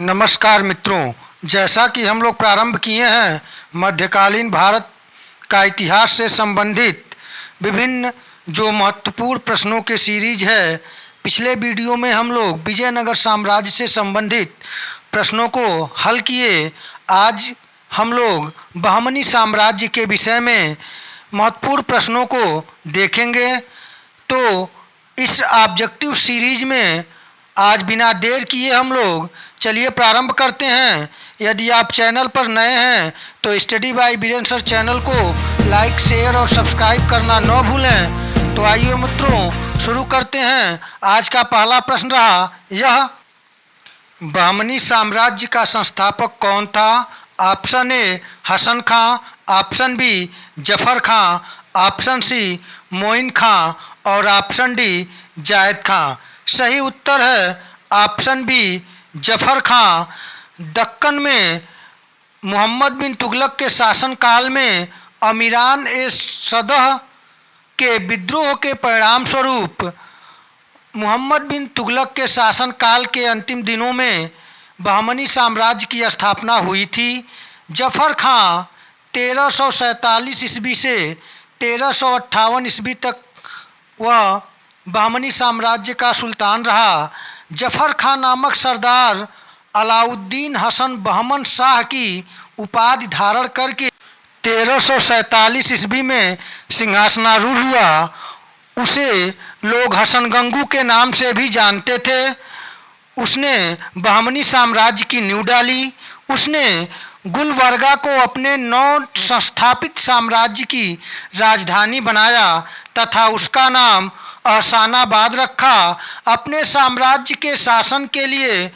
नमस्कार मित्रों, जैसा कि हम लोग प्रारंभ किए हैं मध्यकालीन भारत का इतिहास से संबंधित विभिन्न जो महत्वपूर्ण प्रश्नों के सीरीज है। पिछले वीडियो में हम लोग विजयनगर साम्राज्य से संबंधित प्रश्नों को हल किए। आज हम लोग बहमनी साम्राज्य के विषय में महत्वपूर्ण प्रश्नों को देखेंगे। तो इस ऑब्जेक्टिव सीरीज में आज बिना देर किए हम लोग चलिए प्रारंभ करते हैं। यदि आप चैनल पर नए हैं तो study bye Biren sir channel को लाइक, शेयर और सब्सक्राइब करना न भूलें। तो आइए मित्रों शुरू करते हैं। आज का पहला प्रश्न रहा यह, बहमनी साम्राज्य का संस्थापक कौन था? Option A Hasan Khan, option B Zafar Khan, option C Moin Khan और ऑप्शन डी जायद खां। सही उत्तर है ऑप्शन बी जफर खां। दक्कन में मोहम्मद बिन तुगलक के शासनकाल में अमीरान ए सदह के विद्रोह के परिणाम स्वरूप मोहम्मद बिन तुगलक के शासनकाल के अंतिम दिनों में बहमनी साम्राज्य की स्थापना हुई थी। जफर खां 1347 ईस्वी से 1358 ईस्वी तक वह बहमनी साम्राज्य का सुल्तान रहा। जफर खां नामक सरदार अलाउद्दीन हसन बहमन शाह की उपाधि धारण करके 1347 ईस्वी में सिंहासनारूढ़ हुआ। उसे लोग हसन गंगू के नाम से भी जानते थे। उसने बहमनी साम्राज्य की नींव डाली। उसने गुलबर्गा को अपने नव संस्थापित साम्राज्य की राजधानी बनाया तथा उसका नाम अहसानाबाद रखा। अपने साम्राज्य के शासन के लिए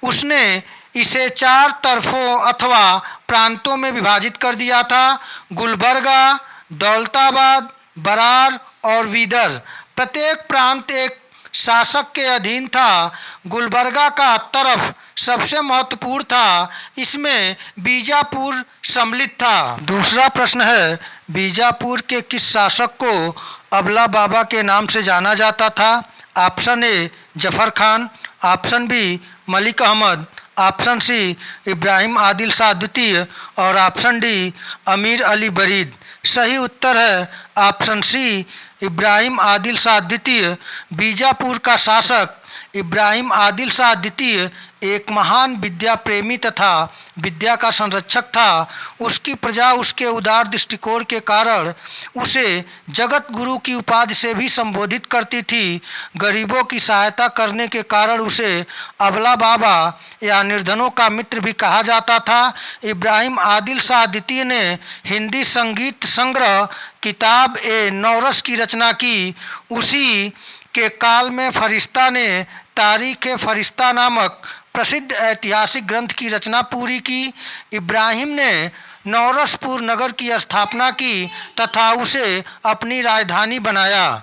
उसने इसे 4 तरफों अथवा प्रांतों में विभाजित कर दिया था: गुलबर्गा, दौलताबाद, बरार और वीदर। प्रत्येक प्रांत एक शासक के अधीन था। गुलबर्गा का तरफ सबसे महत्वपूर्ण था। इसमें बीजापुर सम्मिलित था। दूसरा प्रश्न है, बीजापुर के किस शासक को अबला बाबा के नाम से जाना जाता था? Option A Zafar Khan, option B Malik Ahmad, option C Ibrahim Adil Shah द्वितीय और ऑप्शन डी अमीर अली बरीद। सही उत्तर है ऑप्शन सी इब्राहिम आदिल शाह द्वितीय। बीजापुर का शासक इब्राहिम आदिल शाह द्वितीय एक महान विद्या प्रेमी तथा विद्या का संरक्षक था। उसकी प्रजा उसके उदार दृष्टिकोण के कारण उसे जगत गुरु की उपाधि से भी संबोधित करती थी। गरीबों की सहायता करने के कारण उसे अबला बाबा या निर्धनों का मित्र भी कहा जाता था। इब्राहिम आदिल शाह द्वितीय ने हिंदी संगीत संग्रह किताब ए नौरस की रचना की। उसी के काल में फरिश्ता ने तारीख ए फरिश्ता नामक प्रसिद्ध ऐतिहासिक ग्रंथ की रचना पूरी की। इब्राहिम ने नौरसपुर नगर की स्थापना की तथा उसे अपनी राजधानी बनाया।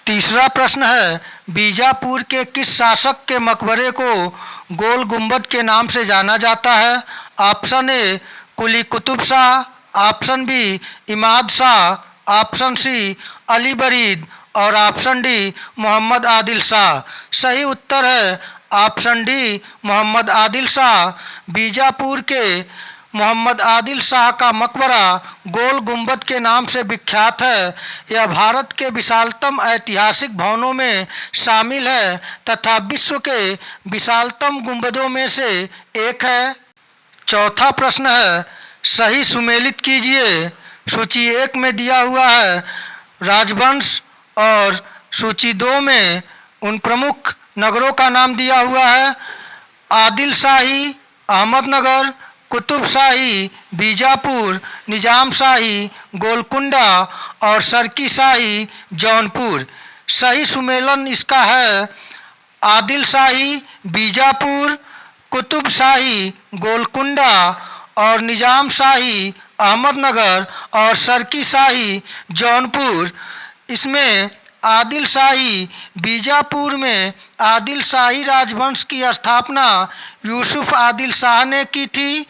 तीसरा प्रश्न है, बीजापुर के किस शासक के मकबरे को गोल गुंबद के नाम से जाना जाता है? Option A Quli Qutub Shah, option B Imad Shah, option C Ali Barid और ऑप्शन डी मोहम्मद आदिल शाह। सही उत्तर है ऑप्शन डी मोहम्मद आदिल शाह। बीजापुर के मोहम्मद आदिल शाह का मकबरा गोल गुंबद के नाम से विख्यात है। यह भारत के विशालतम ऐतिहासिक भवनों में शामिल है तथा विश्व के विशालतम गुंबदों में से एक है। चौथा प्रश्न है, सही सुमेलित कीजिए। सूची 1 में दिया हुआ है राजवंश और सूची 2 में उन प्रमुख नगरों का नाम दिया हुआ है: आदिल शाही अहमदनगर, कुतुब शाही बीजापुर, निजाम शाही गोलकुंडा और सरकी शाही जौनपुर। सही सुमेलन इसका है आदिल शाही बीजापुर, कुतुब शाही गोलकुंडा और निजाम शाही अहमदनगर और सरकी शाही जौनपुर। इसमें आदिल शाही बीजापुर में आदिल शाही राजवंश की स्थापना यूसुफ आदिल शाह ने की थी,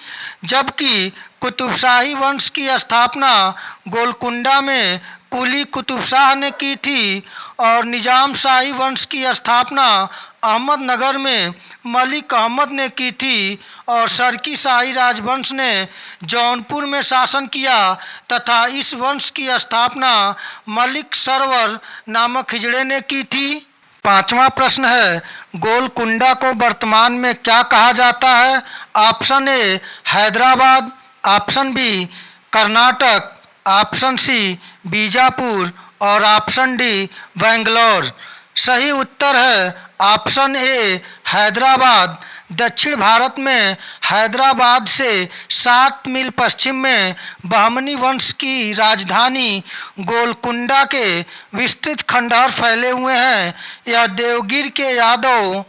जबकि कुतुब शाही वंश की स्थापना गोलकुंडा में कुली कुतुब शाह ने की थी और निजाम शाही वंश की स्थापना अहमदनगर में मलिक अहमद ने की थी और सरकी शाही राजवंश ने जौनपुर में शासन किया तथा इस वंश की स्थापना मलिक सरवर नामक हिजड़े ने की थी। पांचवा प्रश्न है, गोलकुंडा को वर्तमान में क्या कहा जाता है? Option A Hyderabad, option B Karnataka, option C Bijapur और ऑप्शन डी बेंगलोर। सही उत्तर है ऑप्शन ए हैदराबाद। दक्षिण भारत में हैदराबाद से 7 मील पश्चिम में बहमनी वंश की राजधानी गोलकुंडा के विस्तृत खंडहर फैले हुए हैं। यह देवगिर के यादव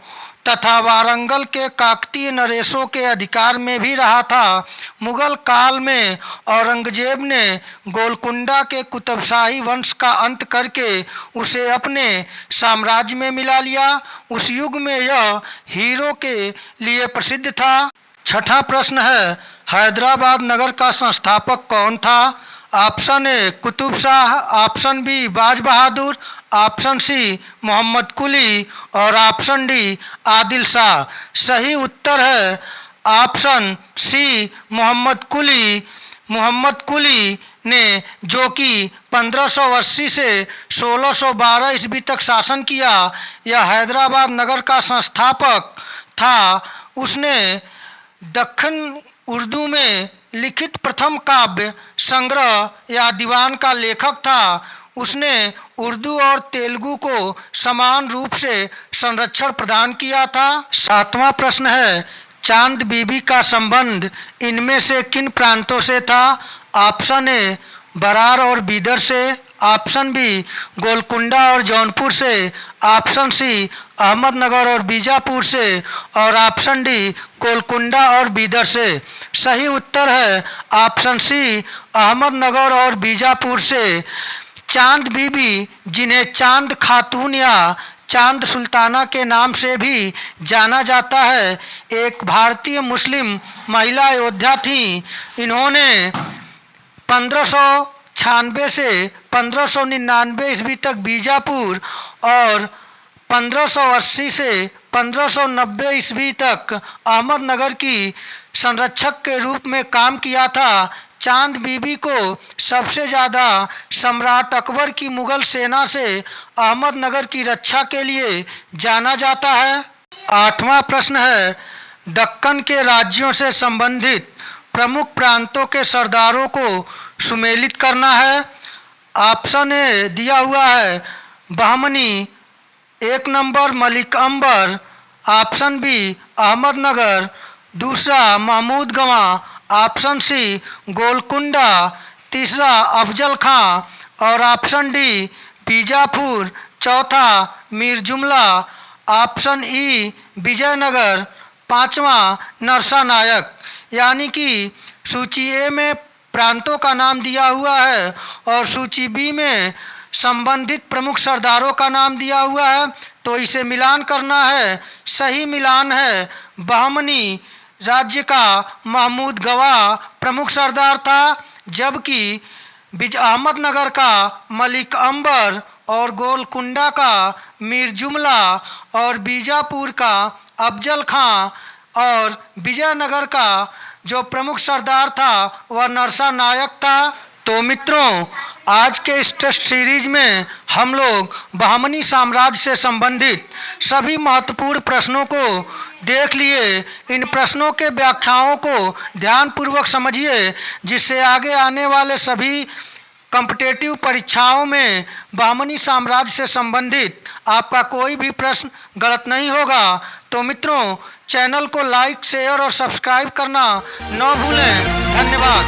तथा वारंगल के काकतीय नरेशों के अधिकार में भी रहा था। मुगल काल में औरंगजेब ने गोलकुंडा के कुतुबशाही वंश का अंत करके उसे अपने साम्राज्य में मिला लिया। उस युग में यह हीरो के लिए प्रसिद्ध था। छठा प्रश्न है, हैदराबाद नगर का संस्थापक कौन था? Option A Qutub Shah, option B Baz Bahadur, option C Mohammad कुली और ऑप्शन डी आदिल शाह। सही उत्तर है ऑप्शन सी मोहम्मद कुली। मोहम्मद कुली ने, जो कि 1580 से 1612 ईस्वी तक शासन किया, यह हैदराबाद नगर का संस्थापक था। उसने दक्खन उर्दू में लिखित प्रथम काव्य संग्रह या दीवान का लेखक था। उसने उर्दू और तेलुगु को समान रूप से संरक्षण प्रदान किया था। सातवां प्रश्न है, चांद बीबी का संबंध इनमें से किन प्रांतों से था? ऑप्शन ए बरार और बीदर से, ऑप्शन बी गोलकुंडा और जौनपुर से, ऑप्शन सी अहमदनगर और बीजापुर से और ऑप्शन डी गोलकुंडा और बीदर से। सही उत्तर है ऑप्शन सी अहमदनगर और बीजापुर से। चांद बीबी, जिन्हें चांद खातून या चांद सुल्ताना के नाम से भी जाना जाता है, एक भारतीय मुस्लिम महिला योद्धा थीं। इन्होंने 1596 से 1599 ईस्वी तक बीजापुर और 1580 से 1590 ईस्वी तक अहमदनगर की संरक्षक के रूप में काम किया था। चांद बीबी को सबसे ज़्यादा सम्राट अकबर की मुगल सेना से अहमदनगर की रक्षा के लिए जाना जाता है। आठवां प्रश्न है, दक्कन के राज्यों से संबंधित प्रमुख प्रांतों के सरदारों को सुमेलित करना है। ऑप्शन ए दिया हुआ है बहमनी, 1 नंबर मलिक अंबर, ऑप्शन बी अहमदनगर, दूसरा महमूद गवां, ऑप्शन सी गोलकुंडा, तीसरा अफजल खां और ऑप्शन डी बीजापुर, चौथा मीर जुमला, ऑप्शन ई विजयनगर, पांचवा नरसा नायक। यानी कि सूची ए में प्रांतों का नाम दिया हुआ है और सूची बी में संबंधित प्रमुख सरदारों का नाम दिया हुआ है, तो इसे मिलान करना है। सही मिलान है बहमनी राज्य का महमूद गवाह प्रमुख सरदार था, जबकि अहमदनगर का मलिक अंबर और गोलकुंडा का मीर जुमला और बीजापुर का अफजल खां और विजयनगर का जो प्रमुख सरदार था वह नरसा नायक था। तो मित्रों, आज के इस टेस्ट सीरीज में हम लोग बहमनी साम्राज्य से संबंधित सभी महत्वपूर्ण प्रश्नों को देख लिए। इन प्रश्नों के व्याख्याओं को ध्यानपूर्वक समझिए, जिससे आगे आने वाले सभी कॉम्पिटिटिव परीक्षाओं में बहमनी साम्राज्य से संबंधित आपका कोई भी प्रश्न गलत नहीं होगा। तो मित्रों, चैनल को लाइक, शेयर और सब्सक्राइब करना न भूलें। धन्यवाद।